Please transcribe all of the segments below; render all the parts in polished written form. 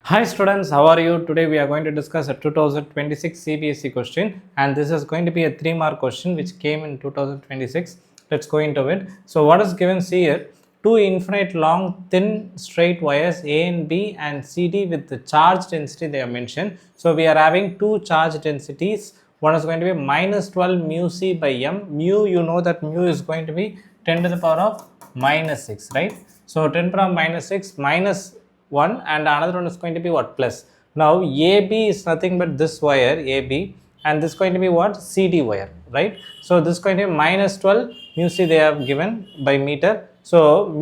Hi students, how are you? Today we are going to discuss a 2026 CBSE question, and this is going to be a 3-mark question which came in 2026. Let's go into it. So what is given here? Two infinite long thin straight wires A and B and CD with the charge density they have mentioned. So we are having two charge densities. One is going to be minus 12 mu C by M. Mu, you know that mu is going to be 10 to the power of minus 6, right? So 10 to the power of minus 6 minus 1 and another one is going to be what? Plus. Now AB is nothing but this wire AB and this is going to be what? CD wire, right? So this is going to be minus 12 mu C they have given by meter. So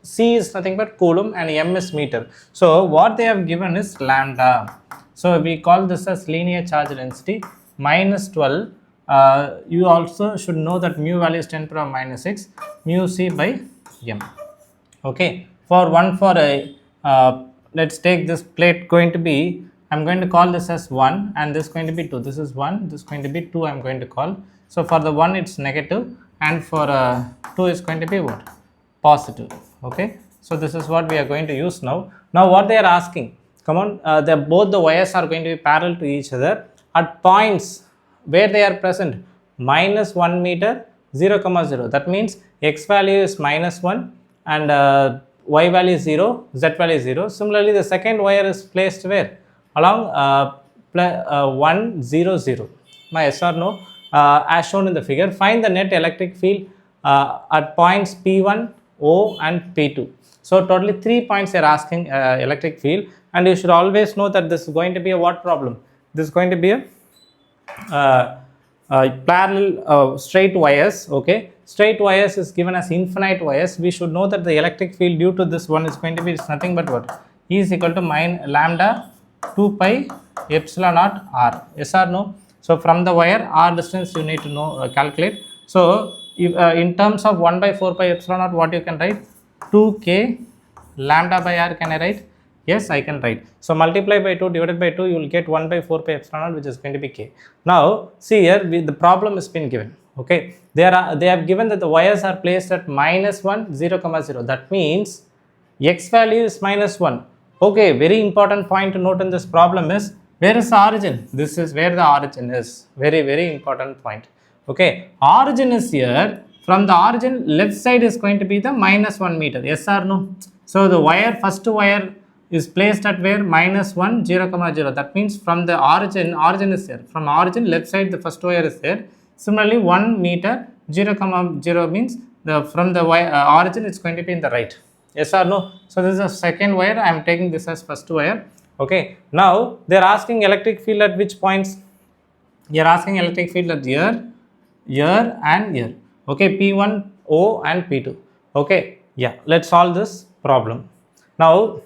C is nothing but coulomb and M is meter. So what they have given is lambda. So we call this as linear charge density minus 12. You also should know that mu value is 10 to the power minus 6 mu C by M. Okay, for a let's take this plate going to be, I'm going to call this as 1 and this is going to be 2. This is 1, this is going to be 2 I'm going to call. So for the 1 it's negative and for 2 is going to be what? Positive. Okay, so this is what we are going to use now. Now what they are asking, come on, both the wires are going to be parallel to each other at points where they are present minus 1 meter 0 comma 0. That means x value is minus 1 and y value is 0, z value is 0. Similarly, the second wire is placed where? Along 1, 0, 0. My yes or no? As shown in the figure, find the net electric field at points P1, O and P2. So, totally 3 points they are asking electric field, and you should always know that this is going to be a what problem? This is going to be a parallel straight wires. Okay, straight wires is given as infinite wires. We should know that the electric field due to this one is going to be nothing but what? E is equal to lambda 2 pi epsilon naught r. Yes or no? So from the wire r distance you need to know calculate. So if, in terms of 1 by 4 pi epsilon naught, what you can write? 2k lambda by r can I write? Yes, I can write. So multiply by 2 divided by 2, you will get 1 by 4 pi epsilon naught, which is going to be k. Now see here, the problem has been given. Okay, they have given that the wires are placed at minus 1, 0 comma 0. That means x value is minus 1. Okay, very important point to note in this problem is, where is the origin? This is where the origin is. Very important point. Okay, origin is here. From the origin, left side is going to be the minus 1 meter. Yes or no? So the wire, first wire is placed at where? Minus 1, 0 comma 0. That means from the origin is there. From origin, left side the first wire is there. Similarly, 1 meter 0 comma 0 means from the origin it's going to be in the right. Yes or no? So this is a second wire. I am taking this as first wire. Okay. Now they are asking electric field at which points? You are asking electric field at here and here. Okay, P1, O and P2. Okay. Yeah. Let's solve this problem. Now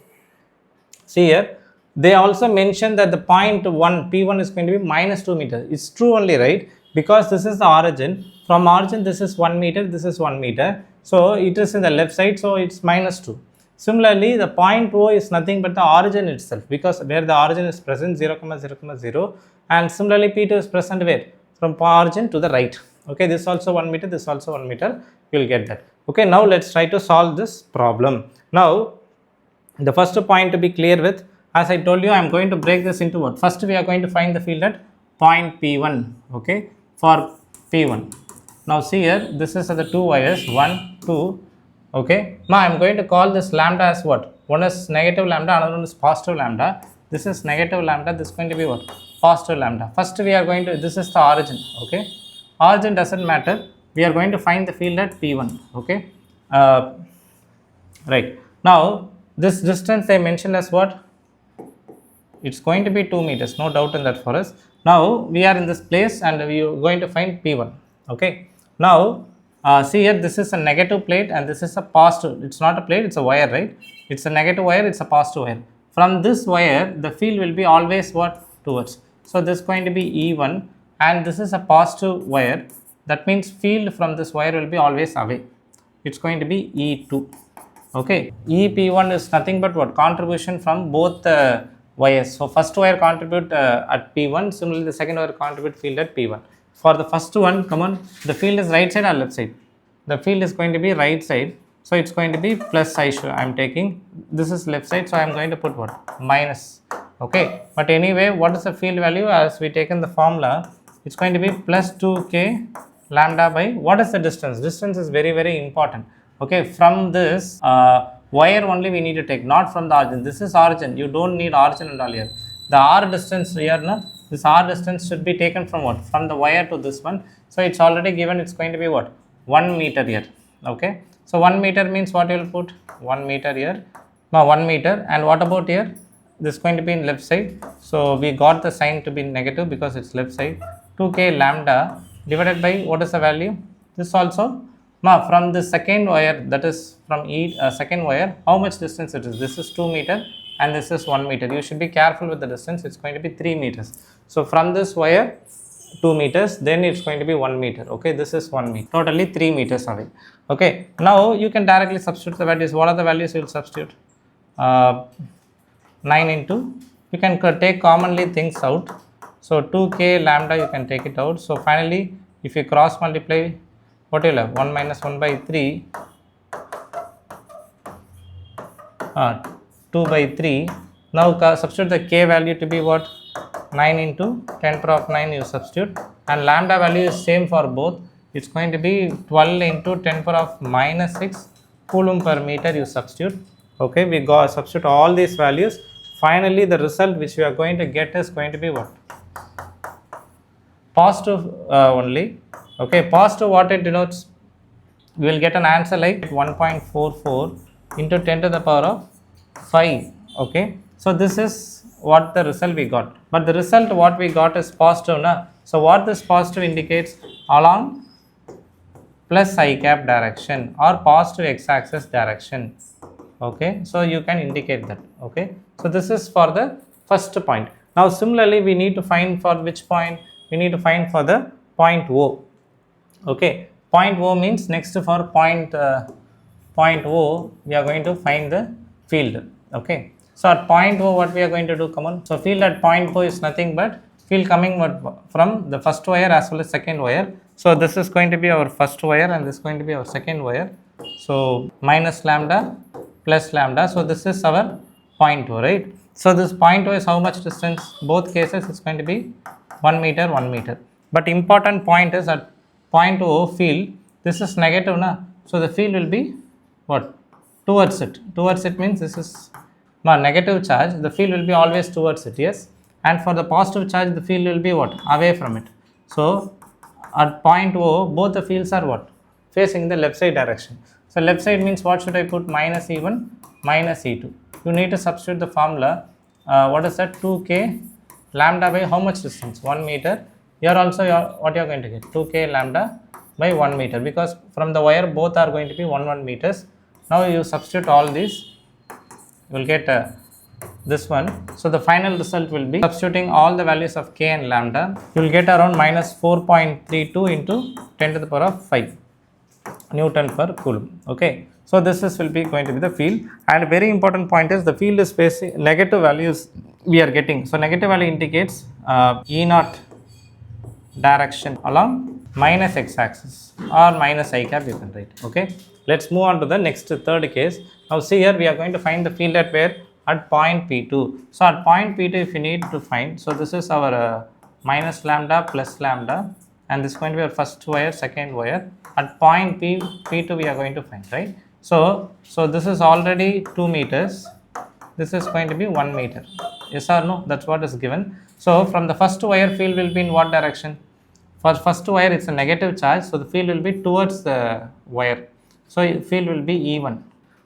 see here. They also mentioned that the point 1 P1 is going to be minus 2 meter. It's true only, right? Because this is the origin. From origin this is 1 meter, this is 1 meter. So it is in the left side, so it's minus 2. Similarly, the point O is nothing but the origin itself, because where the origin is present 0 comma 0 comma 0, and similarly P2 is present where? From origin to the right. Okay, this is also 1 meter, this is also 1 meter. You will get that. Okay, now let's try to solve this problem. Now the first point to be clear with, as I told you, I am going to break this into what? First we are going to find the field at point P1. Okay, for P1. Now see here, this is the two wires, 1, 2. Okay, now I am going to call this lambda as what? One is negative lambda, another one is positive lambda. This is negative lambda, this is going to be what? Positive lambda. First we are going to, this is the origin. Okay, origin doesn't matter. We are going to find the field at P1. Okay, right. Now this distance they mentioned as what? It's going to be 2 meters, no doubt in that for us. Now we are in this place and we are going to find P1. Okay, now see here, this is a negative plate and this is a positive. It's not a plate, it's a wire, right? It's a negative wire, it's a positive wire. From this wire the field will be always what? Towards. So this is going to be E1 and this is a positive wire. That means field from this wire will be always away. It's going to be E2. Okay, EP1 is nothing but what? Contribution from both wires. So first wire contribute at P1, similarly the second wire contribute field at P1. For the first one, come on, the field is right side or left side? The field is going to be right side. So it's going to be plus I am taking. This is left side, so I am going to put what? Minus. Okay. But anyway, what is the field value? As we taken the formula, it's going to be plus 2k lambda by, what is the distance? Distance is very, very important. Okay. From this wire only we need to take, not from the origin. This is origin. You don't need origin and all here. The R distance here, no? This R distance should be taken from what? From the wire to this one. So it's already given, it's going to be what? 1 meter here. Okay. So 1 meter means what you will put? 1 meter here. Now 1 meter. And what about here? This is going to be in left side. So we got the sign to be negative because it's left side. 2k lambda divided by, what is the value? This also. Now from the second wire, that is from second wire, how much distance it is? This is 2 meter and this is 1 meter. You should be careful with the distance. It's going to be 3 meters. So from this wire 2 meters, then it's going to be 1 meter. Okay, this is 1 meter. Totally 3 meters away. Okay, now you can directly substitute the values. What are the values you will substitute? 9 into, you can take commonly things out. So 2k lambda, you can take it out. So finally, if you cross multiply, what you will have? 1 minus 1 by 3. 2 by 3. Now substitute the k value to be what? 9 into 10 power of 9 you substitute, and lambda value is same for both. It's going to be 12 into 10 power of minus 6 coulomb per meter you substitute. Okay, we substitute all these values. Finally, the result which we are going to get is going to be what? Positive only. Okay, positive, what it denotes? We will get an answer like 1.44 into 10 to the power of 5. Okay, so this is what the result we got. But the result what we got is positive. Na? So what this positive indicates? Along plus I cap direction or positive x-axis direction. Okay, so you can indicate that. Okay, so this is for the first point. Now similarly we need to find for which point? We need to find for the point O. Okay, point O means next for point O we are going to find the field. Okay, so at point O what we are going to do? Come on. So field at point O is nothing but field coming from the first wire as well as second wire. So this is going to be our first wire and this is going to be our second wire. So minus lambda plus lambda. So this is our point O, right? So this point O is how much distance? Both cases it's going to be 1 meter, 1 meter. But important point is at point O field, this is negative, na? So the field will be what? Towards it. Towards it means this is negative charge. The field will be always towards it, yes. And for the positive charge, the field will be what? Away from it. So at point O, both the fields are what? Facing the left side direction. So left side means what should I put? Minus E1, minus E2. You need to substitute the formula. What is that? 2k lambda by how much distance? 1 meter. Here also what you are going to get? 2k lambda by 1 meter, because from the wire both are going to be 1 meters. Now you substitute all these, you will get this one. So the final result will be substituting all the values of k and lambda. You will get around minus 4.32 into 10 to the power of 5 Newton per coulomb. Okay, so this will be going to be the field, and very important point is the field is facing negative values we are getting. So negative value indicates E0 direction along minus x-axis or minus I cap you can write. Okay, let's move on to the next third case. Now see here we are going to find the field at where? At point P2. So at point P2 if you need to find, so this is our minus lambda plus lambda, and this is going to be our first wire, second wire. At point P2 we are going to find, right? So this is already 2 meters. This is going to be 1 meter. Yes or no? That's what is given. So from the first wire, field will be in what direction? For first wire it's a negative charge, so the field will be towards the wire. So field will be E1.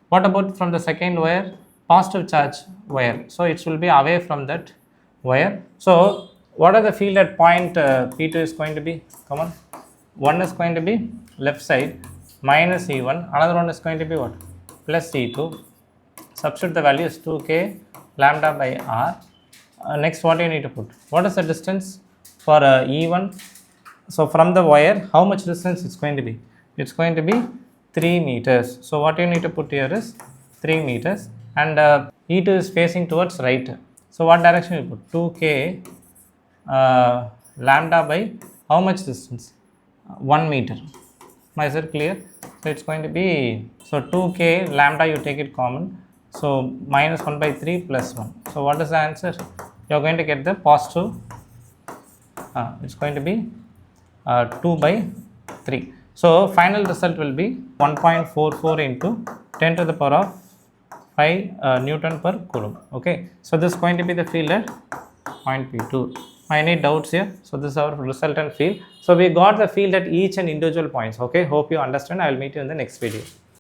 What about from the second wire? Positive charge wire. So it will be away from that wire. So what are the field at point P2 is going to be? Come on. One is going to be left side minus E1. Another one is going to be what? Plus E2. Substitute the values 2k lambda by r. Next what you need to put? What is the distance for E1? So from the wire, how much distance it's going to be? It's going to be 3 meters. So what you need to put here is 3 meters, and E2 is facing towards right. So what direction you put? 2k lambda by how much distance? 1 meter. Is it clear? So it's going to be, so 2k lambda, you take it common, so minus 1 by 3 plus 1. So what is the answer? You are going to get the positive, it's going to be 2 by 3. So final result will be 1.44 into 10 to the power of 5 Newton per Coulomb. Okay, so this is going to be the field at point P2. Any doubts here? So this is our resultant field. So we got the field at each and individual points. Okay, hope you understand. I will meet you in the next video.